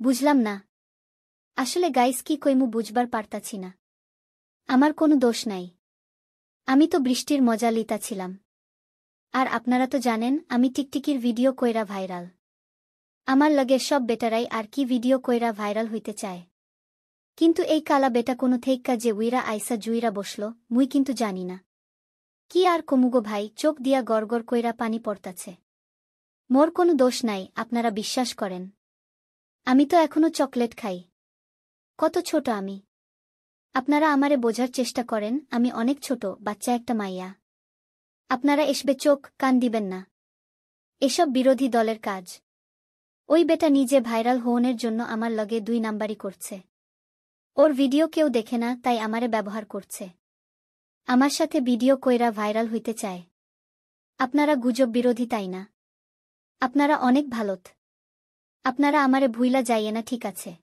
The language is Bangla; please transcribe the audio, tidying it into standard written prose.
বুঝলাম না। আসলে গাইস কি কইমু বুঝবার পারতাছি না। আমার কোনো দোষ নাই। আমি তো বৃষ্টির মজা লিতাছিলাম। আর আপনারা তো জানেন আমি টিকটিকির ভিডিও কইরা ভাইরাল। আমার লগে সব বেটারাই আর কি ভিডিও কইরা ভাইরাল হইতে চায়। কিন্তু এই কালা বেটা কোনো থেইক্কা যে উইরা আইসা জুইরা বসল, মুই কিন্তু জানি না। কি আর কমুগো ভাই, চোখ দিয়া গড়গড় কইরা পানি পড়তাছে। মোর কোনো দোষ নাই, আপনারা বিশ্বাস করেন। আমি তো এখনো চকলেট খাই। কত ছোট আমি। আপনারা আমারে বোঝার চেষ্টা করেন, আমি অনেক ছোট বাচ্চা একটা মাইয়া। আপনারা এসবে চোখ কান দিবেন না। এসব বিরোধী দলের কাজ। ওই বেটা নিজে ভাইরাল হওয়ার জন্য আমার লগে 2 নাম্বারি করছে। ওর ভিডিও কেউ দেখে না, তাই আমারে ব্যবহার করছে। আমার সাথে ভিডিও কইরা ভাইরাল হইতে চায়। আপনারা গুজব বিরোধী, তাই না? আপনারা অনেক ভালোত। আপনারা আমারে ভুইলা যাইয়ে না, ঠিক আছে?